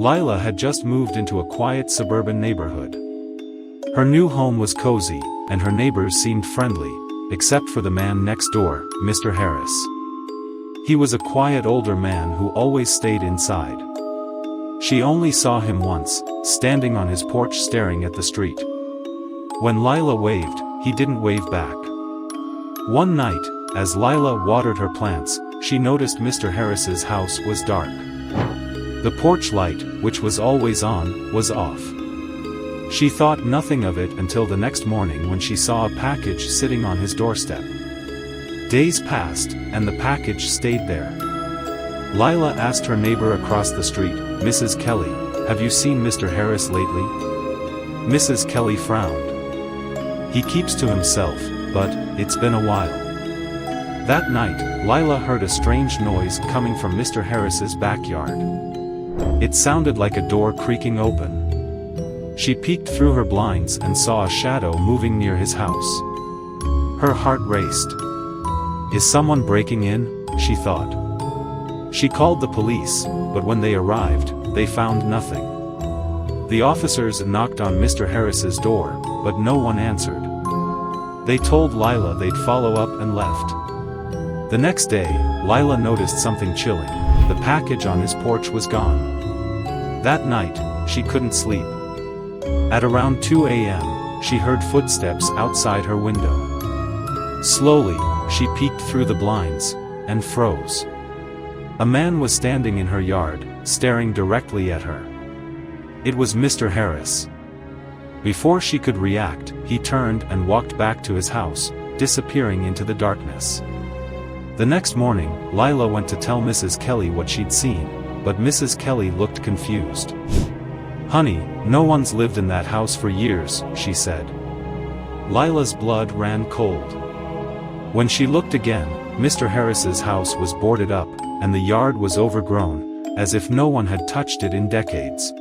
Lila had just moved into a quiet suburban neighborhood. Her new home was cozy, and her neighbors seemed friendly, except for the man next door, Mr. Harris. He was a quiet older man who always stayed inside. She only saw him once, standing on his porch staring at the street. When Lila waved, he didn't wave back. One night, as Lila watered her plants, she noticed Mr. Harris's house was dark. The porch light, which was always on, was off. She thought nothing of it until the next morning when she saw a package sitting on his doorstep. Days passed, and the package stayed there. Lila asked her neighbor across the street, Mrs. Kelly, "Have you seen Mr. Harris lately?" Mrs. Kelly frowned. "He keeps to himself, but it's been a while." That night, Lila heard a strange noise coming from Mr. Harris's backyard. It sounded like a door creaking open. She peeked through her blinds and saw a shadow moving near his house. Her heart raced. "Is someone breaking in?" she thought. She called the police, but when they arrived, they found nothing. The officers knocked on Mr. Harris's door, but no one answered. They told Lila they'd follow up and left. The next day, Lila noticed something chilling. The package on his porch was gone. That night, she couldn't sleep. At around 2 a.m., she heard footsteps outside her window. Slowly, she peeked through the blinds, and froze. A man was standing in her yard, staring directly at her. It was Mr. Harris. Before she could react, he turned and walked back to his house, disappearing into the darkness. The next morning, Lila went to tell Mrs. Kelly what she'd seen, but Mrs. Kelly looked confused. "Honey, no one's lived in that house for years," she said. Lila's blood ran cold. When she looked again, Mr. Harris's house was boarded up, and the yard was overgrown, as if no one had touched it in decades.